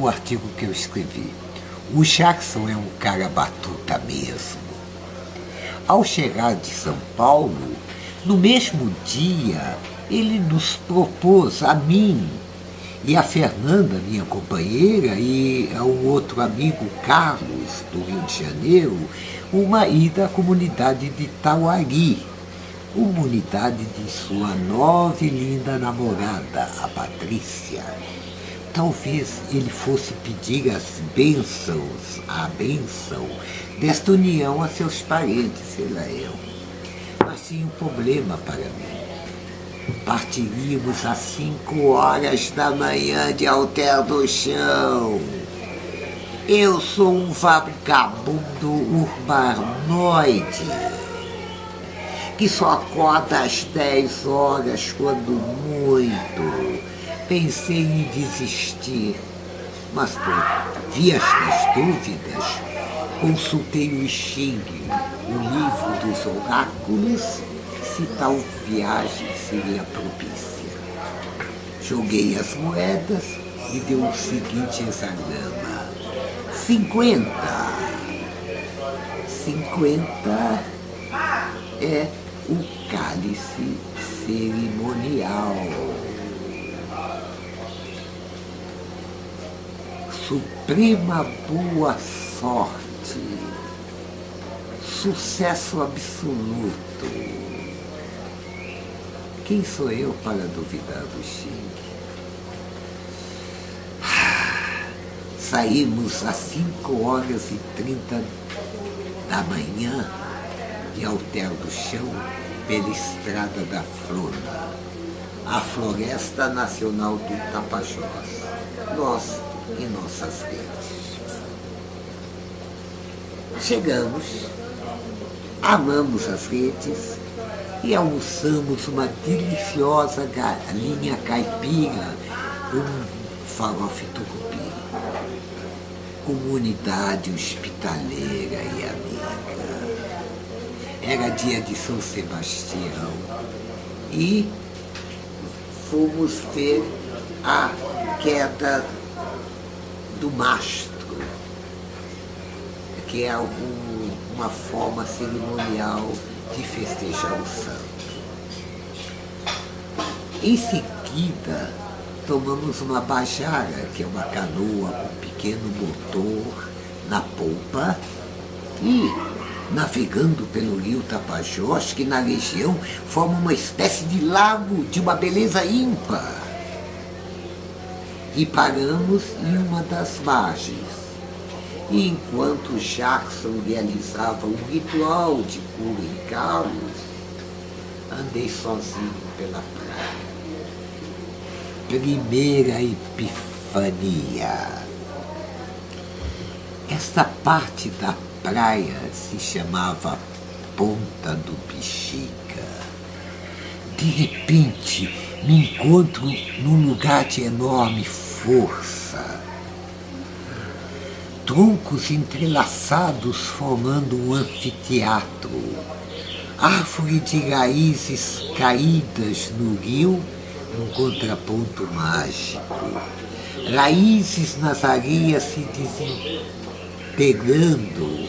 no artigo que eu escrevi. O Jackson é um cara batuta mesmo. Ao chegar de São Paulo, no mesmo dia, ele nos propôs a mim e a Fernanda, minha companheira, e ao outro amigo Carlos, do Rio de Janeiro, uma ida à comunidade de Tauari, comunidade de sua nova e linda namorada, a Patrícia. Talvez ele fosse pedir a bênção desta união a seus parentes, sei lá eu. Mas tinha um problema para mim. Partiríamos às 5 horas da manhã de Alter do Chão. Eu sou um vagabundo urbanoide que só acorda às 10 horas, quando muito. Pensei em desistir, mas por vias das dúvidas, consultei o Xing, o livro dos oráculos, se tal viagem seria propícia. Joguei as moedas e deu o seguinte hexagrama: 50. 50 é o cálice cerimonial. Suprema boa sorte, sucesso absoluto. Quem sou eu para duvidar do Xing? Saímos às 5 horas e 30 da manhã de Alter do Chão pela Estrada da Flona, a Floresta Nacional do Tapajós. Nós e nossas redes. Chegamos, amamos as redes e almoçamos uma deliciosa galinha caipira com farofa tucupi. Comunidade hospitaleira e amiga. Era dia de São Sebastião e fomos ver a queda do mastro, que é uma forma cerimonial de festejar o santo. Em seguida, tomamos uma bajara, que é uma canoa com pequeno motor na polpa, e navegando pelo rio Tapajós, que na região forma uma espécie de lago de uma beleza ímpar. E paramos em uma das margens. E enquanto Jackson realizava um ritual de cura em Carlos, andei sozinho pela praia. Primeira epifania. Esta parte da praia se chamava Ponta do Bexiga. De repente, me encontro num lugar de enorme força. Troncos entrelaçados formando um anfiteatro. Árvore de raízes caídas no rio, num contraponto mágico. Raízes nas areias se desintegrando,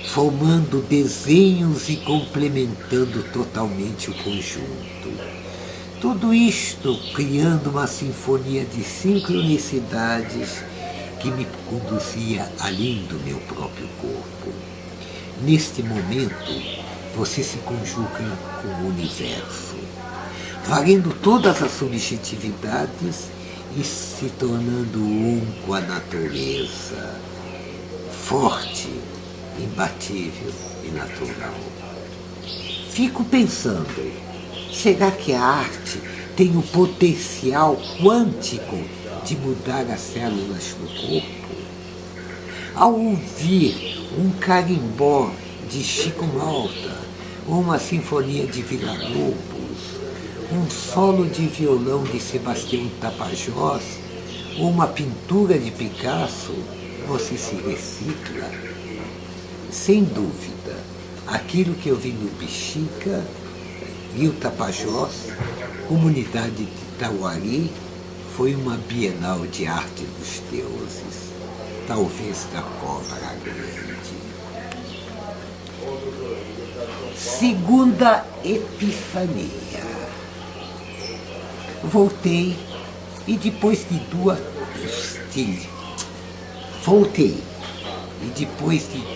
formando desenhos e complementando totalmente o conjunto. Tudo isto criando uma sinfonia de sincronicidades que me conduzia além do meu próprio corpo. Neste momento, você se conjuga com o universo, varrendo todas as subjetividades e se tornando um com a natureza, forte, imbatível e natural. Fico pensando, será que a arte tem o potencial quântico de mudar as células do corpo? Ao ouvir um carimbó de Chico Malta, uma sinfonia de Villa-Lobos, um solo de violão de Sebastião Tapajós, uma pintura de Picasso, você se recicla? Sem dúvida, aquilo que eu vi no Bexiga, Rio Tapajós, comunidade de Tauari, foi uma Bienal de Arte dos Deuses, talvez da Cobra Grande. Segunda Epifania. Voltei e depois de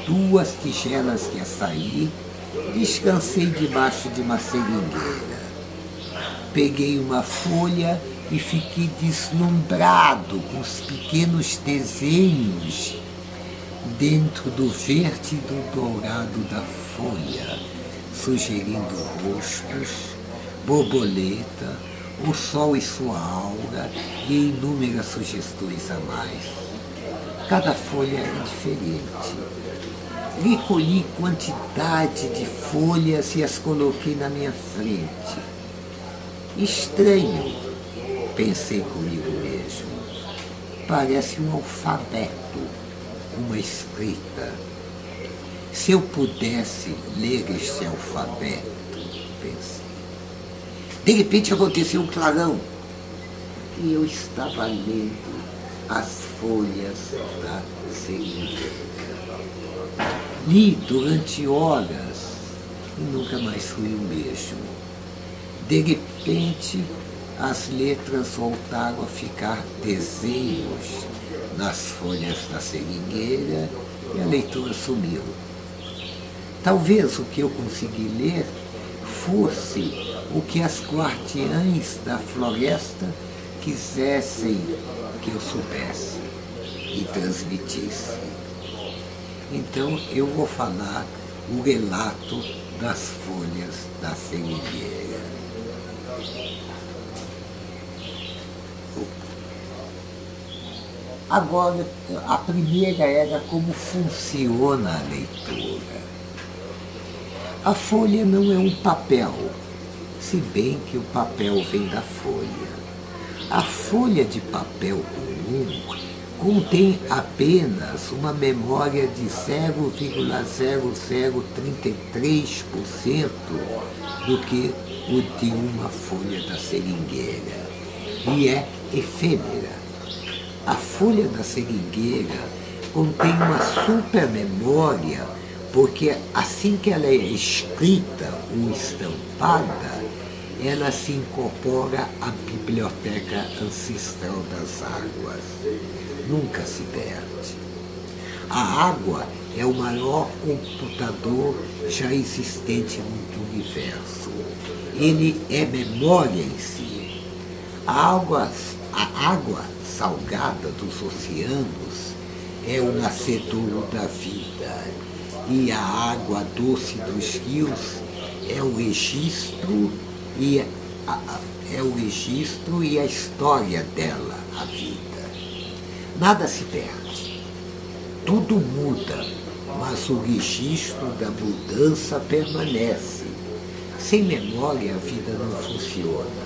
duas tigelas de açaí, descansei debaixo de uma seringueira. Peguei uma folha e fiquei deslumbrado com os pequenos desenhos dentro do verde e do dourado da folha, sugerindo rostos, borboleta, o sol e sua aura e inúmeras sugestões a mais. Cada folha era diferente. Recolhi quantidade de folhas e as coloquei na minha frente. Estranho, pensei comigo mesmo. Parece um alfabeto, uma escrita. Se eu pudesse ler este alfabeto, pensei. De repente aconteceu um clarão e eu estava lendo as folhas da seringueira. Li durante horas e nunca mais fui o mesmo. De repente, as letras voltaram a ficar desenhos nas folhas da seringueira e a leitura sumiu. Talvez o que eu consegui ler fosse o que as guardiãs da floresta quisessem que eu soubesse e transmitisse. Então eu vou falar o relato das folhas da seringueira. Agora, a primeira era como funciona a leitura. A folha não é um papel, se bem que o papel vem da folha. A folha de papel comum contém apenas uma memória de 0,0033% do que o de uma folha da seringueira e é efêmera. A folha da seringueira contém uma supermemória porque assim que ela é escrita ou estampada, ela se incorpora à biblioteca ancestral das águas. Nunca se perde. A água é o maior computador já existente no universo. Ele é memória em si. A água salgada dos oceanos é o nascedouro da vida. E a água doce dos rios é o registro e a história dela, a vida. Nada se perde, tudo muda, mas o registro da mudança permanece. Sem memória a vida não funciona.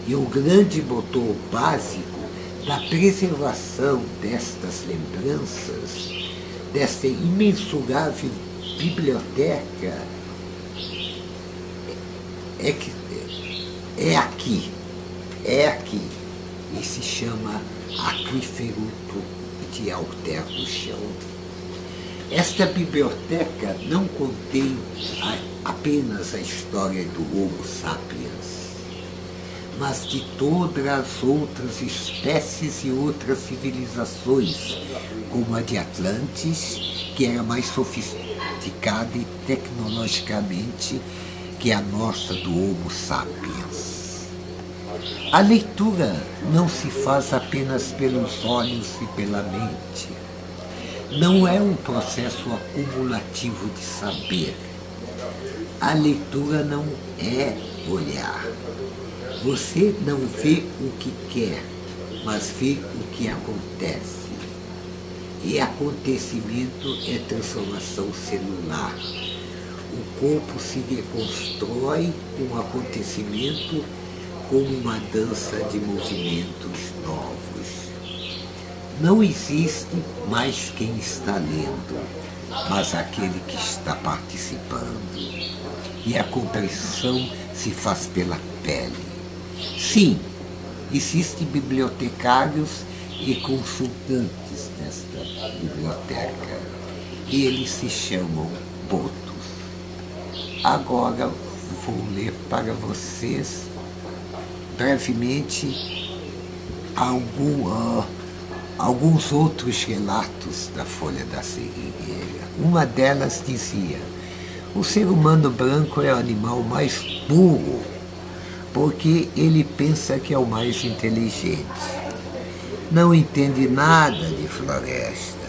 E o grande motor básico da preservação destas lembranças, desta imensurável biblioteca, é aqui, e se chama aquífero de Alter do Chão. Esta biblioteca não contém apenas a história do Homo sapiens, mas de todas as outras espécies e outras civilizações, como a de Atlantis, que era mais sofisticada e tecnologicamente que a nossa do Homo sapiens. A leitura não se faz apenas pelos olhos e pela mente. Não é um processo acumulativo de saber. A leitura não é olhar. Você não vê o que quer, mas vê o que acontece. E acontecimento é transformação celular. O corpo se reconstrói com o acontecimento como uma dança de movimentos novos. Não existe mais quem está lendo, mas aquele que está participando. E a compreensão se faz pela pele. Sim, Existem bibliotecários e consultantes nesta biblioteca. E eles se chamam botos. Agora vou ler para vocês brevemente alguns outros relatos da Folha da Seringueira. Uma delas dizia: o ser humano branco é o animal mais burro, porque ele pensa que é o mais inteligente. Não entende nada de floresta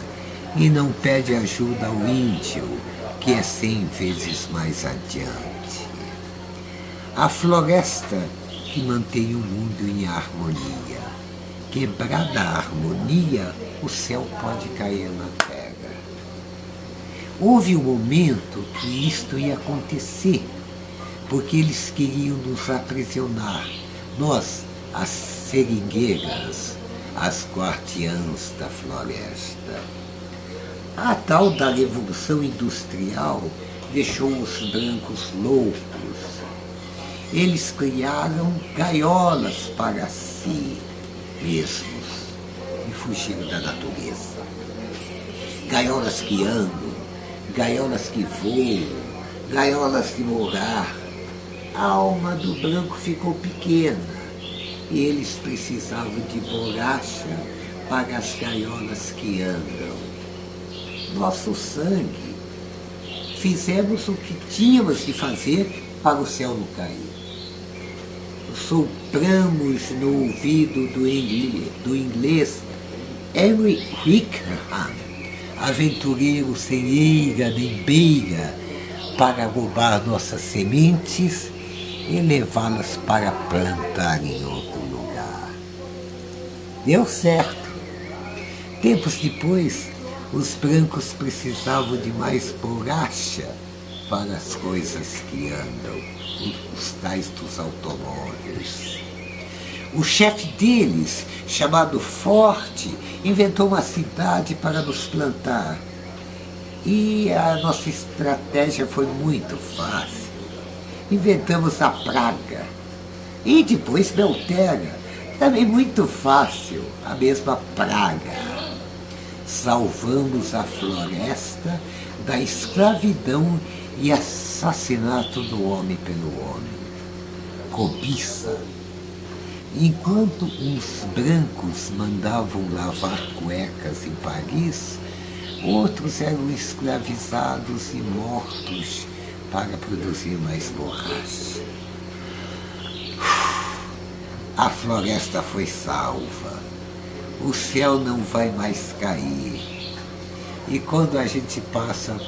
e não pede ajuda ao índio, que é 100 vezes mais adiante. A floresta que mantém o mundo em harmonia. Quebrada a harmonia, o céu pode cair na terra. Houve um momento que isto ia acontecer, porque eles queriam nos aprisionar. Nós, as seringueiras, as guardiãs da floresta. A tal da Revolução Industrial deixou os brancos loucos. Eles criaram gaiolas para si mesmos e fugiram da natureza. Gaiolas que andam, gaiolas que voam, gaiolas de morar. A alma do branco ficou pequena e eles precisavam de borracha para as gaiolas que andam. Nosso sangue. Fizemos o que tínhamos de fazer para o céu não cair. Sopramos no ouvido do inglês Henry Wickham, aventureiro sem eira nem beira, para roubar nossas sementes e levá-las para plantar em outro lugar. Deu certo. Tempos depois, os brancos precisavam de mais borracha para as coisas que andam, os tais dos automóveis. O chefe deles, chamado Forte, inventou uma cidade para nos plantar. E a nossa estratégia foi muito fácil. Inventamos a praga. E depois Belterra, também muito fácil, a mesma praga. Salvamos a floresta da escravidão e assassinato do homem pelo homem. Cobiça. Enquanto uns brancos mandavam lavar cuecas em Paris, outros eram escravizados e mortos para produzir mais borracha. A floresta foi salva. O céu não vai mais cair. E quando a gente passa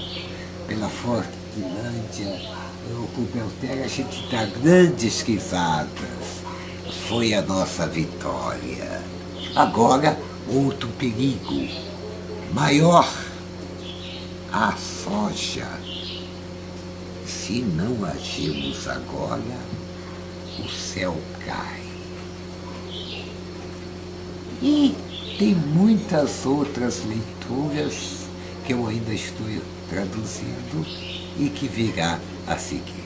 pela Forquilândia ou por Belterra, a gente dá grandes risadas. Foi a nossa vitória. Agora, outro perigo maior: a soja. Se não agirmos agora, o céu cai. E tem muitas outras leituras que eu ainda estou traduzindo e que virá a seguir.